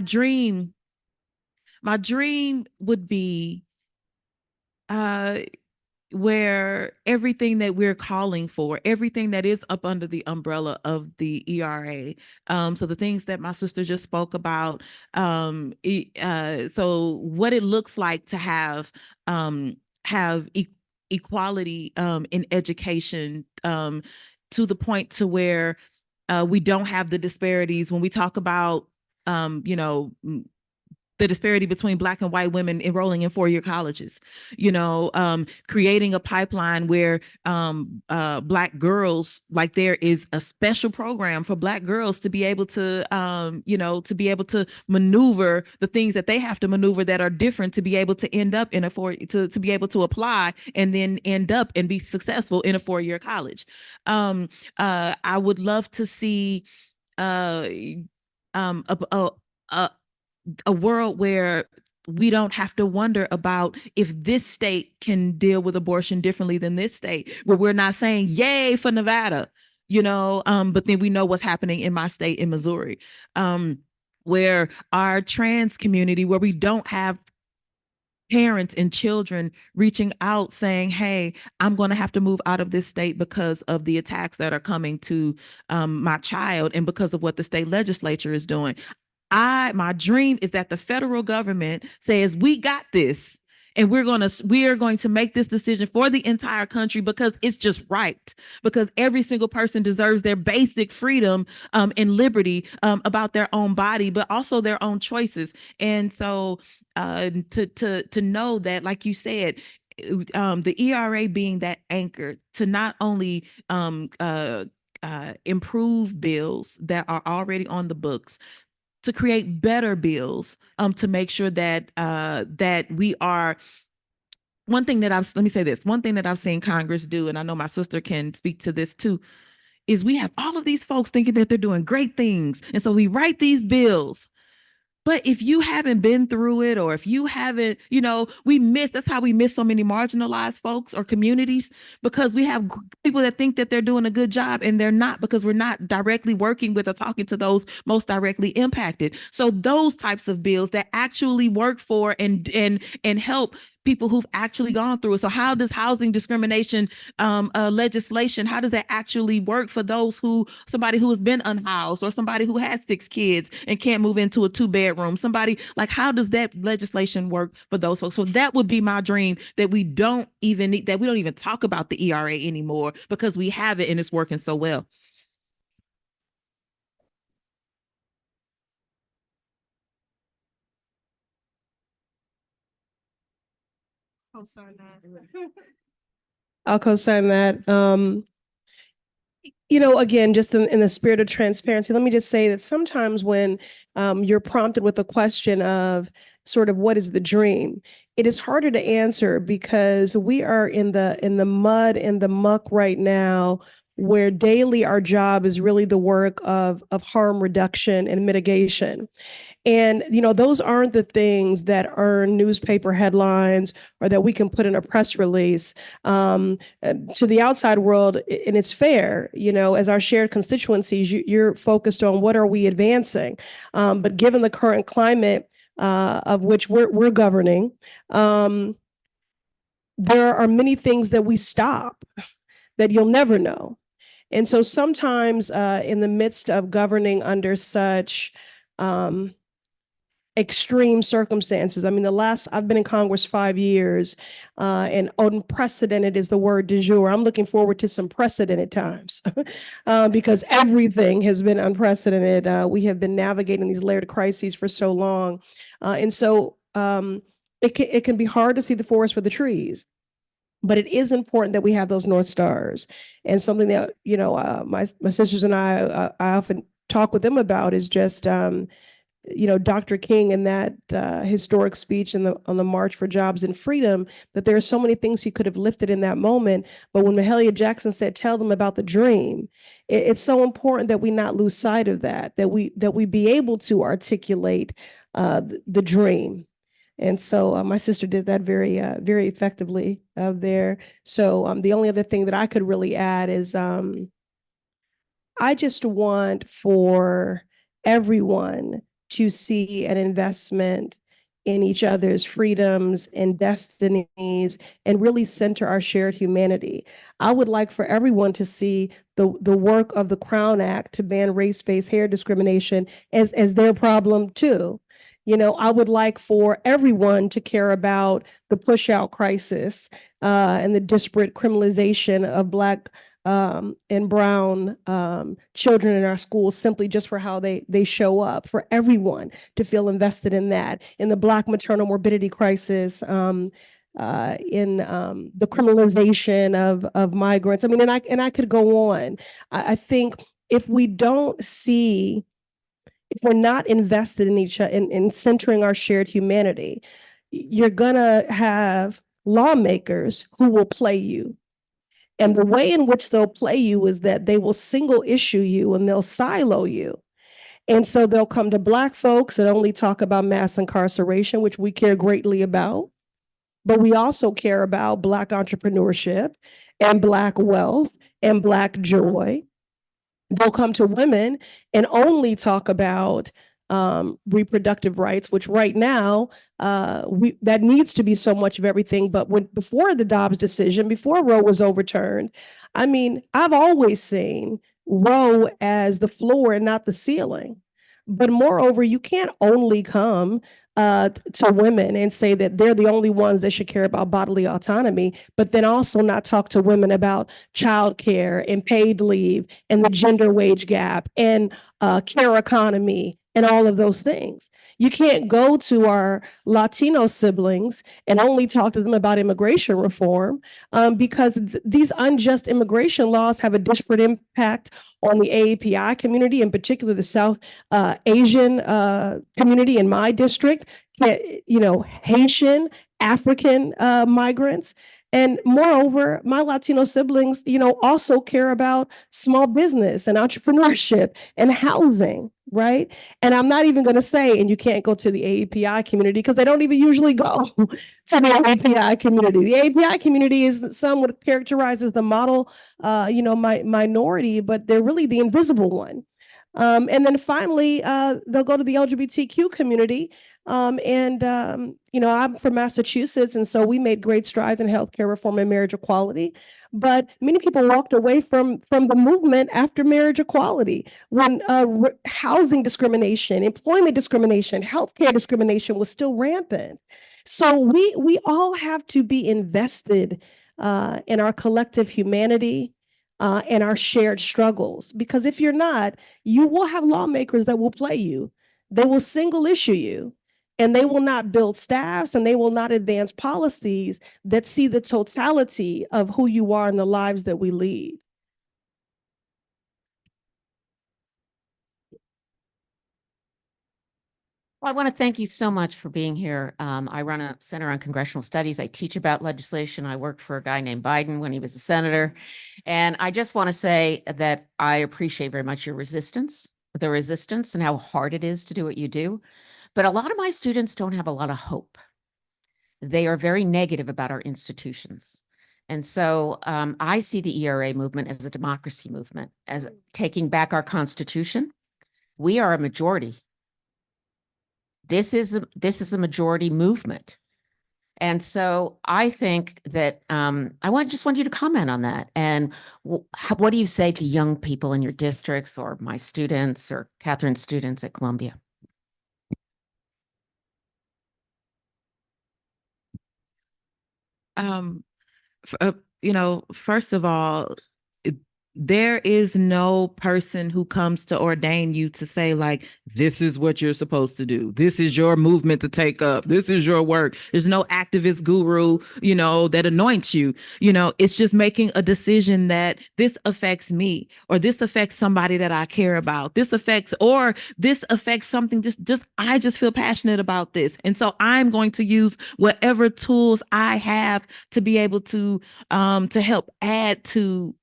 dream would be where everything that we're calling for, everything that is up under the umbrella of the ERA, so the things that my sister just spoke about, so what it looks like to have equality in education, to the point to where we don't have the disparities when we talk about the disparity between Black and white women enrolling in four-year colleges, creating a pipeline where Black girls, like there is a special program for Black girls to be able to, to maneuver the things that they have to maneuver that are different, to be able to end up in to be able to apply and then end up and be successful in a four-year college. I would love to see a world where we don't have to wonder about if this state can deal with abortion differently than this state, where we're not saying yay for Nevada, but then we know what's happening in my state in Missouri. where our trans community, where we don't have parents and children reaching out saying, hey, I'm going to have to move out of this state because of the attacks that are coming to my child and because of what the state legislature is doing. My dream is that the federal government says, we got this. And we are going to make this decision for the entire country because it's just right. Because every single person deserves their basic freedom and liberty about their own body, but also their own choices. And so to know that, like you said, the ERA being that anchor to not only improve bills that are already on the books, to create better bills, to make sure that that we are. One thing that let me say this, one thing that I've seen Congress do, and I know my sister can speak to this too, is we have all of these folks thinking that they're doing great things. And so we write these bills. But if you haven't been through it, or if you haven't, that's how we miss so many marginalized folks or communities, because we have people that think that they're doing a good job and they're not, because we're not directly working with or talking to those most directly impacted. So those types of bills that actually work for and help people who've actually gone through it. So how does housing discrimination legislation, how does that actually work for somebody who has been unhoused, or somebody who has 6 kids and can't move into a 2-bedroom, somebody like, how does that legislation work for those folks? So that would be my dream, that we don't even talk about the ERA anymore, because we have it and it's working so well. I'll co-sign that. Again, just in the spirit of transparency, let me just say that sometimes when you're prompted with a question of sort of what is the dream, it is harder to answer because we are in the mud and the muck right now, where daily our job is really the work of harm reduction and mitigation. And, those aren't the things that earn newspaper headlines or that we can put in a press release to the outside world. And it's fair, as our shared constituencies, you're focused on what are we advancing. But given the current climate of which we're governing, there are many things that we stop that you'll never know. And so sometimes in the midst of governing under such extreme circumstances. I mean, I've been in Congress 5 years, and unprecedented is the word du jour. I'm looking forward to some precedented times because everything has been unprecedented. We have been navigating these layered crises for so long. And so it can be hard to see the forest for the trees. But it is important that we have those North Stars. And something that, my sisters and I often talk with them about is just, Dr. King in that historic speech on the March for Jobs and Freedom, that there are so many things he could have lifted in that moment. But when Mahalia Jackson said, tell them about the dream, it's so important that we not lose sight of that we be able to articulate the dream. And so my sister did that very, very effectively there. So the only other thing that I could really add is I just want for everyone to see an investment in each other's freedoms and destinies and really center our shared humanity. I would like for everyone to see the work of the Crown Act to ban race-based hair discrimination as their problem too. I would like for everyone to care about the push-out crisis and the disparate criminalization of Black and brown children in our schools simply just for how they show up, for everyone to feel invested in that, in the Black maternal morbidity crisis, in the criminalization of migrants. I mean, and I could go on. I think if we don't see, if we're not invested in in centering our shared humanity, you're gonna have lawmakers who will play you. And the way in which they'll play you is that they will single issue you and they'll silo you. And so they'll come to Black folks and only talk about mass incarceration, which we care greatly about. But we also care about Black entrepreneurship and Black wealth and Black joy. They'll come to women and only talk about reproductive rights, which right now that needs to be so much of everything. But before the Dobbs decision, before Roe was overturned, I mean, I've always seen Roe as the floor and not the ceiling. But moreover, you can't only come to women and say that they're the only ones that should care about bodily autonomy, but then also not talk to women about childcare and paid leave and the gender wage gap and care economy and all of those things. You can't go to our Latino siblings and only talk to them about immigration reform because these unjust immigration laws have a disparate impact on the AAPI community, in particular the South Asian community in my district, Haitian, African migrants. And moreover, my Latino siblings, also care about small business and entrepreneurship and housing, right? And I'm not even going to say, and you can't go to the AAPI community because they don't even usually go to the AAPI community. The AAPI community is some would characterize as the model, minority, but they're really the invisible one. And then finally, they'll go to the LGBTQ community. I'm from Massachusetts, and so we made great strides in healthcare reform and marriage equality. But many people walked away from the movement after marriage equality, when housing discrimination, employment discrimination, healthcare discrimination was still rampant. So we all have to be invested in our collective humanity. And our shared struggles. Because if you're not, you will have lawmakers that will play you. They will single issue you, and they will not build staffs, and they will not advance policies that see the totality of who you are and the lives that we lead. Well, I want to thank you so much for being here. I run a Center on Congressional Studies. I teach about legislation. I worked for a guy named Biden when he was a senator. And I just want to say that I appreciate very much your resistance and how hard it is to do what you do. But a lot of my students don't have a lot of hope. They are very negative about our institutions. And so I see the ERA movement as a democracy movement, as taking back our Constitution. We are a majority. This is a majority movement. And so I think that just want you to comment on that. And what do you say to young people in your districts, or my students, or Catherine's students at Columbia? First of all, there is no person who comes to ordain you to say, like, this is what you're supposed to do. This is your movement to take up. This is your work. There's no activist guru, that anoints you. It's just making a decision that this affects me, or this affects somebody that I care about. This affects something. I just feel passionate about this. And so I'm going to use whatever tools I have to be able to help add to,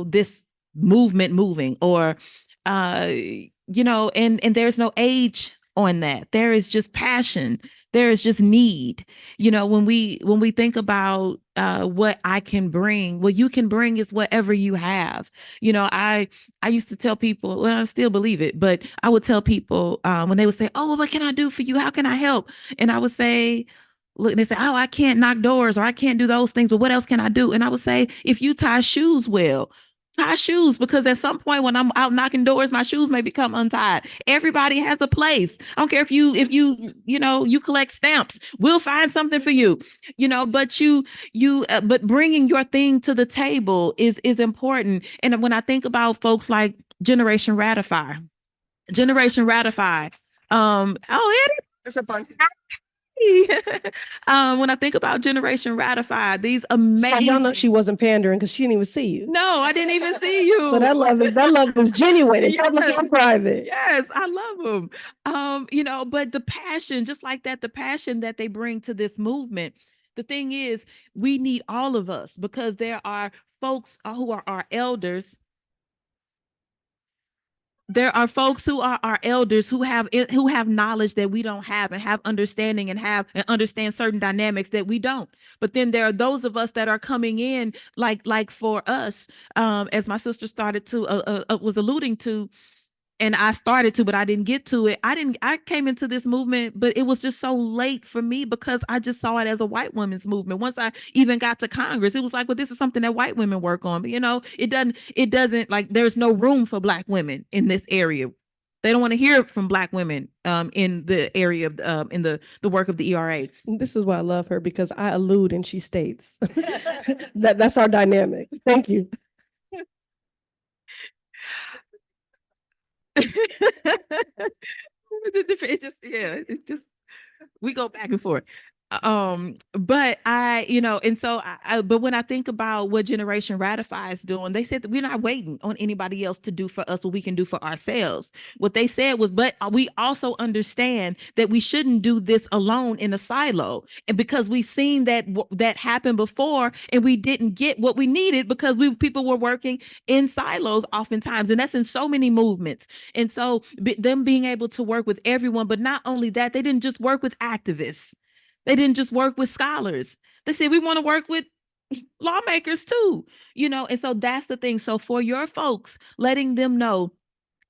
this movement moving, or and there's no age on that. There is just passion. There is just need. When we think about what I can bring, what you can bring is whatever you have. I used to tell people, well, I still believe it, but I would tell people when they would say, oh, well, what can I do for you? How can I help? And I would say, look, and they say, oh, I can't knock doors, or I can't do those things, but what else can I do? And I would say, if you tie shoes well, tie shoes, because at some point when I'm out knocking doors, my shoes may become untied. Everybody has a place. I don't care if you collect stamps, we'll find something for you, but bringing your thing to the table is important. And when I think about folks like Generation Ratify, there's a bunch. When I think about Generation Ratify, these amazing. So y'all know she wasn't pandering because she didn't even see you. No, I didn't even see you. So that love is genuine. It's not private. Yes, I love them. But the passion, just like that, the passion that they bring to this movement. The thing is, we need all of us, because there are folks who are our elders. There are folks who are our elders who have knowledge that we don't have, and have understanding, and understand certain dynamics that we don't. But then there are those of us that are coming in, like for us, as my sister started to was alluding to, and I started to, but I didn't get to it. I came into this movement, but it was just so late for me because I just saw it as a white women's movement. Once I even got to Congress, it was like, well, this is something that white women work on. But it doesn't like there's no room for Black women in this area. They don't want to hear from Black women in the area of in the work of the ERA. This is why I love her, because I allude and she states. That's our dynamic. Thank you. It just we go back and forth. But but when I think about what Generation Ratify is doing, they said that we're not waiting on anybody else to do for us what we can do for ourselves. What they said was, but we also understand that we shouldn't do this alone in a silo. And because we've seen that happen before, and we didn't get what we needed because people were working in silos oftentimes. And that's in so many movements. And so them being able to work with everyone, but not only that, they didn't just work with activists. They didn't just work with scholars. They said, we want to work with lawmakers too, and so that's the thing. So for your folks, letting them know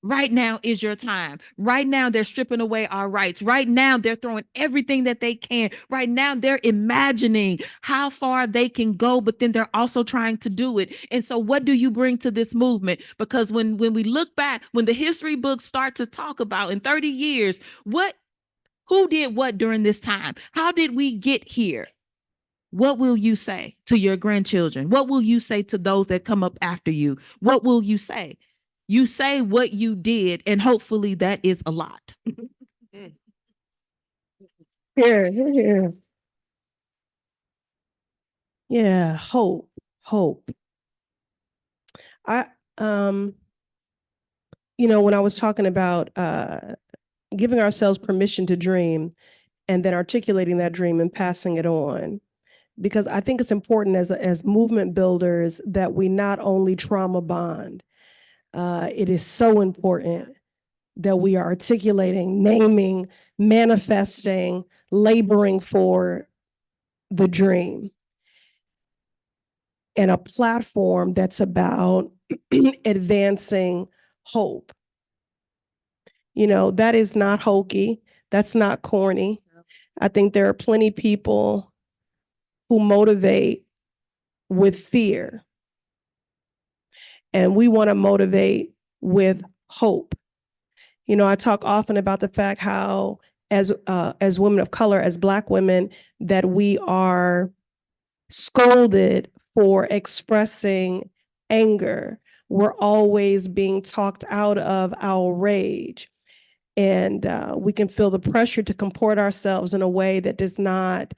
right now is your time. Right now, they're stripping away our rights. Right now, they're throwing everything that they can. Right now, they're imagining how far they can go, but then they're also trying to do it. And so what do you bring to this movement? Because when we look back, when the history books start to talk about in 30 years, who did what during this time? How did we get here? What will you say to your grandchildren? What will you say to those that come up after you? What will you say? You say what you did, and hopefully that is a lot. Here. Yeah, hope. When I was talking about giving ourselves permission to dream and then articulating that dream and passing it on, because I think it's important as movement builders that we not only trauma bond. It is so important that we are articulating, naming, manifesting, laboring for the dream, and a platform that's about advancing hope. That is not hokey. That's not corny. I think there are plenty of people who motivate with fear. And we want to motivate with hope. I talk often about the fact how as women of color, as Black women, that we are scolded for expressing anger. We're always being talked out of our rage. And we can feel the pressure to comport ourselves in a way that does not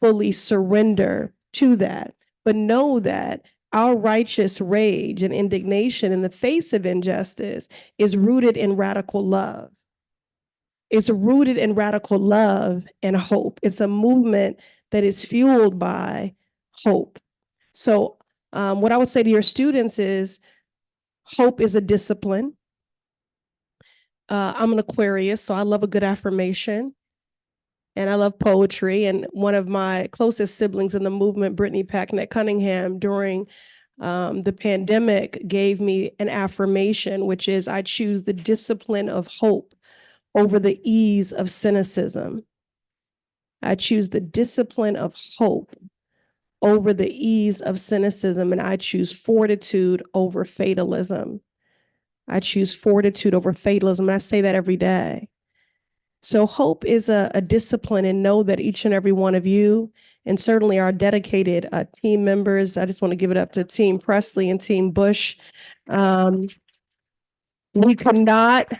fully surrender to that. But know that our righteous rage and indignation in the face of injustice is rooted in radical love. It's rooted in radical love and hope. It's a movement that is fueled by hope. So what I would say to your students is hope is a discipline. I'm an Aquarius, so I love a good affirmation. And I love poetry. And one of my closest siblings in the movement, Brittany Packnett Cunningham, during the pandemic gave me an affirmation, which is, I choose the discipline of hope over the ease of cynicism. I choose the discipline of hope over the ease of cynicism, and I choose fortitude over fatalism. I choose fortitude over fatalism, and I say that every day. So hope is a discipline, and know that each and every one of you, and certainly our dedicated team members, I just want to give it up to Team Pressley and Team Bush. We could not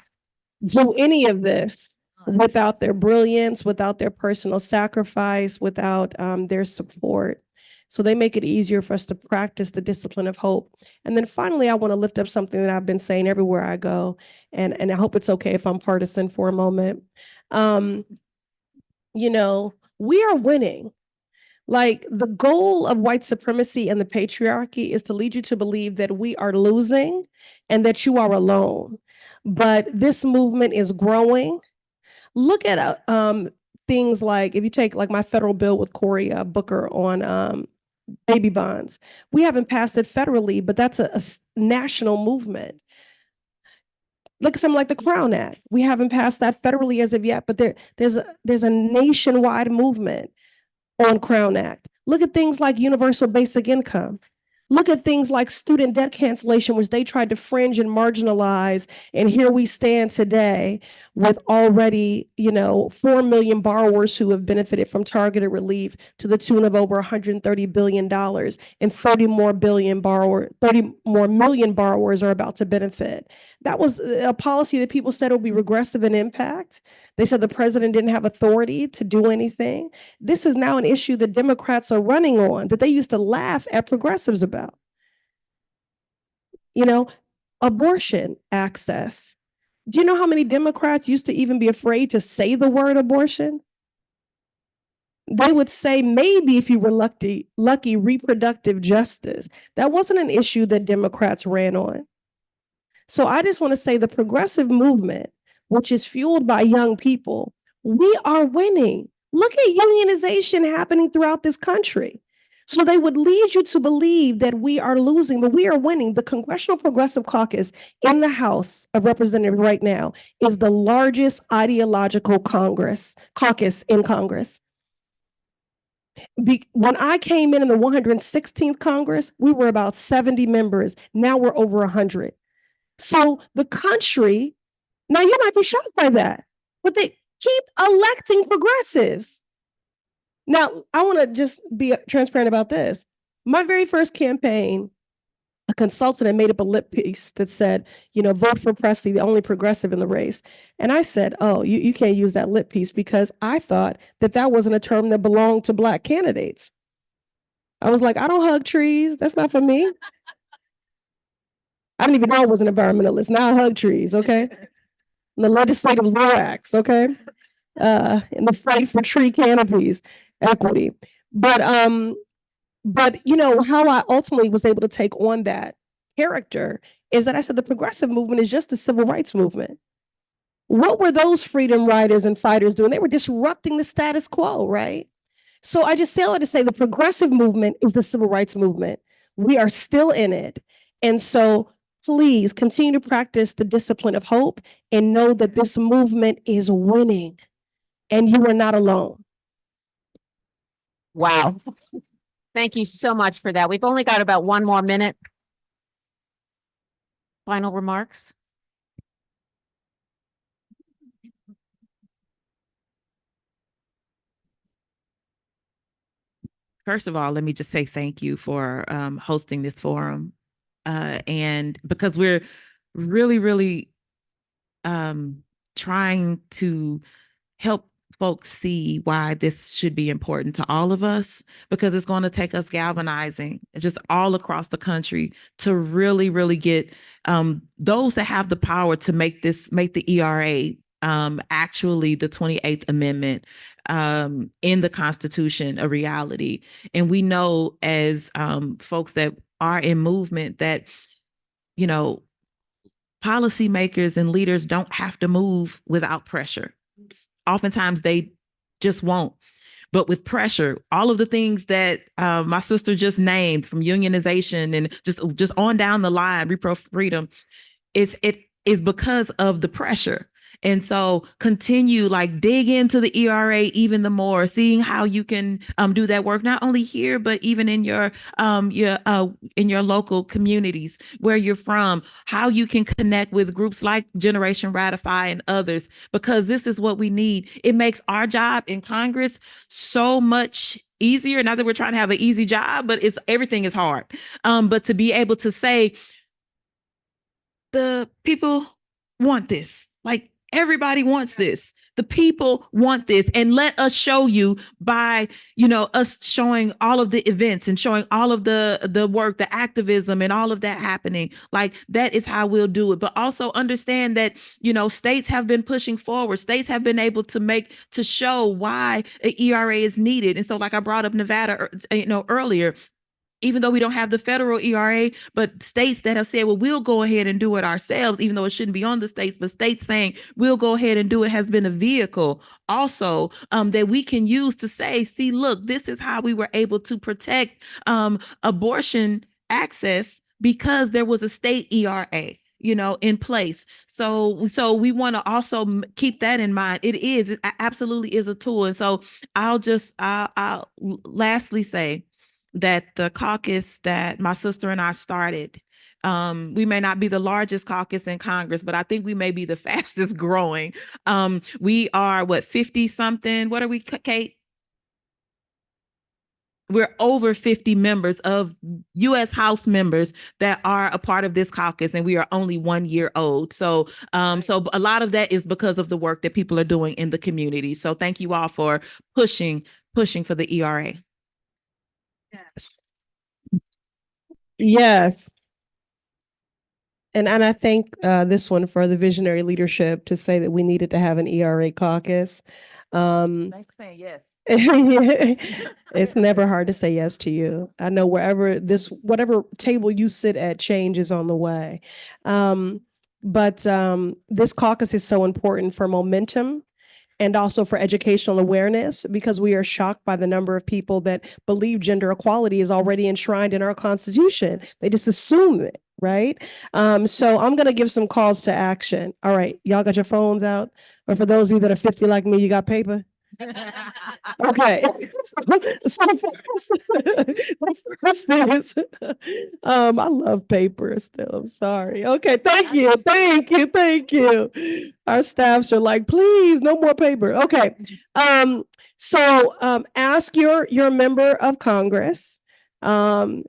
do any of this without their brilliance, without their personal sacrifice, without their support. So they make it easier for us to practice the discipline of hope. And then finally, I want to lift up something that I've been saying everywhere I go, and I hope it's okay if I'm partisan for a moment. We are winning. Like, the goal of white supremacy and the patriarchy is to lead you to believe that we are losing and that you are alone. But this movement is growing. Look at things like, if you take like my federal bill with Cori Booker on baby bonds, we haven't passed it federally, but that's a national movement. Look at something like the Crown Act. We haven't passed that federally as of yet, but there's a nationwide movement on Crown Act. Look at things like universal basic income. Look at things like student debt cancellation, which they tried to fringe and marginalize. And here we stand today with already, 4 million borrowers who have benefited from targeted relief to the tune of over $130 billion, and 30 more million borrowers are about to benefit. That was a policy that people said would be regressive in impact. They said the president didn't have authority to do anything. This is now an issue that Democrats are running on, that they used to laugh at progressives about. Abortion access. Do you know how many Democrats used to even be afraid to say the word abortion? They would say maybe if you were lucky, reproductive justice. That wasn't an issue that Democrats ran on. So I just want to say the progressive movement, which is fueled by young people, we are winning. Look at unionization happening throughout this country. So they would lead you to believe that we are losing, but we are winning. The Congressional Progressive Caucus in the House of Representatives right now is the largest ideological caucus in Congress. When I came in the 116th Congress, we were about 70 members. Now we're over 100. So the country, now you might be shocked by that, but they keep electing progressives. Now, I want to just be transparent about this. My very first campaign, a consultant had made up a lit piece that said, vote for Pressley, the only progressive in the race. And I said, oh, you can't use that lit piece, because I thought that wasn't a term that belonged to Black candidates. I was like, I don't hug trees. That's not for me. I didn't even know I was an environmentalist. Now I hug trees, okay? And the legislative lorax, okay? In the fight for tree canopies, equity. But how I ultimately was able to take on that character is that I said the progressive movement is just the civil rights movement. What were those freedom riders and fighters doing? They were disrupting the status quo, right? So I just say all that to say the progressive movement is the civil rights movement. We are still in it. And so please continue to practice the discipline of hope and know that this movement is winning and you are not alone. Wow. Thank you so much for that. We've only got about 1 more minute. Final remarks? First of all, let me just say thank you for hosting this forum. And because we're really, really trying to help folks see why this should be important to all of us, because it's going to take us galvanizing just all across the country to really, really get those that have the power to make the ERA actually the 28th Amendment in the Constitution a reality. And we know as folks that are in movement that, policymakers and leaders don't have to move without pressure. Oftentimes they just won't. But with pressure, all of the things that my sister just named, from unionization and just on down the line, repro freedom, it is because of the pressure. And so continue, dig into the ERA even the more, seeing how you can do that work, not only here, but even in your local communities where you're from, how you can connect with groups like Generation Ratify and others, because this is what we need. It makes our job in Congress so much easier. Not that we're trying to have an easy job, but everything is hard. But to be able to say, the people want this, everybody wants this. The people want this, and let us show you by, us showing all of the events and showing all of the work, the activism and all of that happening. That is how we'll do it. But also understand that, states have been pushing forward. States have been able to show why an ERA is needed. And so I brought up Nevada, earlier, even though we don't have the federal ERA, but states that have said, well, we'll go ahead and do it ourselves, even though it shouldn't be on the states, but states saying we'll go ahead and do it has been a vehicle also that we can use to say, see, look, this is how we were able to protect abortion access because there was a state ERA. in place. So we want to also keep that in mind. It absolutely is a tool. And so I'll lastly say that the caucus that my sister and I started, we may not be the largest caucus in Congress, but I think we may be the fastest growing. We are 50 something. What are we, Kate? We're over 50 members of U.S. House members that are a part of this caucus, and we are only 1 year old. So, so a lot of that is because of the work that people are doing in the community. So thank you all for pushing for the ERA. Yes. Yes. And I thank this one for the visionary leadership to say that we needed to have an ERA caucus. Thanks for saying yes. It's never hard to say yes to you. I know whatever table you sit at, change is on the way. But this caucus is so important for momentum and also for educational awareness, because we are shocked by the number of people that believe gender equality is already enshrined in our Constitution. They just assume it, right? So I'm going to give some calls to action. All right, y'all got your phones out? Or for those of you that are 50 like me, you got paper? Okay. So the first thing is, I love paper still. I'm sorry. Okay, thank you. Our staffs are like, please, no more paper. Okay. So ask your member of Congress to,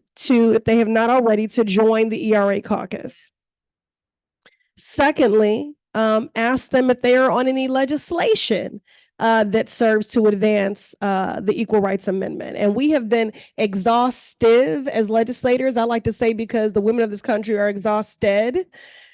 if they have not already, to join the ERA caucus. Secondly, ask them if they are on any legislation that serves to advance the Equal Rights Amendment. And we have been exhaustive as legislators, I like to say, because the women of this country are exhausted.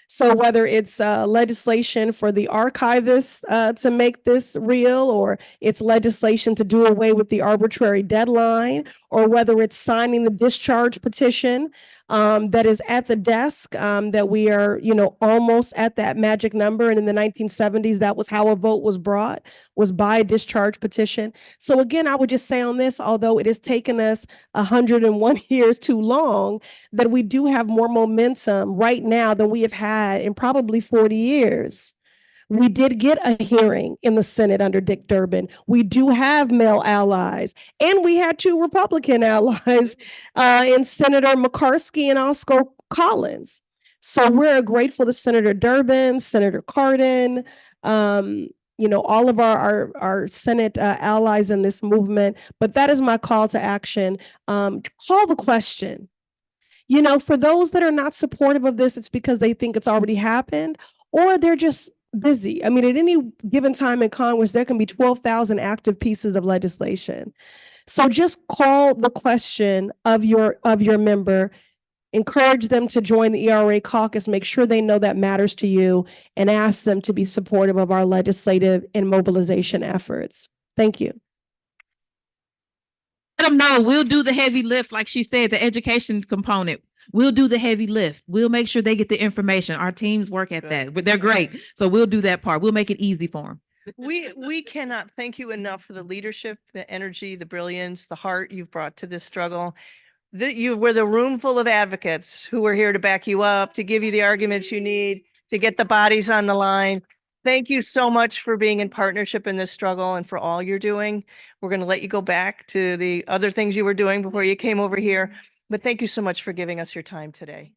So whether it's legislation for the archivists to make this real, or it's legislation to do away with the arbitrary deadline, or whether it's signing the discharge petition that is at the desk, that we are, almost at that magic number. And in the 1970s, that was how a vote was brought, was by a discharge petition. So again, I would just say on this, although it has taken us 101 years too long, that we do have more momentum right now than we have had in probably 40 years. We did get a hearing in the Senate under Dick Durbin. We do have male allies, and we had 2 Republican allies in Senator McCaskey and Oscar Collins. So we're grateful to Senator Durbin, Senator Cardin, all of our Senate allies in this movement. But that is my call to action. Call the question. For those that are not supportive of this, it's because they think it's already happened, or they're just busy. I mean, at any given time in Congress, there can be 12,000 active pieces of legislation. So just call the question of your member, encourage them to join the ERA caucus, make sure they know that matters to you, and ask them to be supportive of our legislative and mobilization efforts. Thank you. Let them know we'll do the heavy lift, like she said, the education component. We'll do the heavy lift. We'll make sure they get the information. Our teams work at that, but they're great. So we'll do that part. We'll make it easy for them. We cannot thank you enough for the leadership, the energy, the brilliance, the heart you've brought to this struggle. You were the room full of advocates who were here to back you up, to give you the arguments you need, to get the bodies on the line. Thank you so much for being in partnership in this struggle and for all you're doing. We're going to let you go back to the other things you were doing before you came over here. But thank you so much for giving us your time today.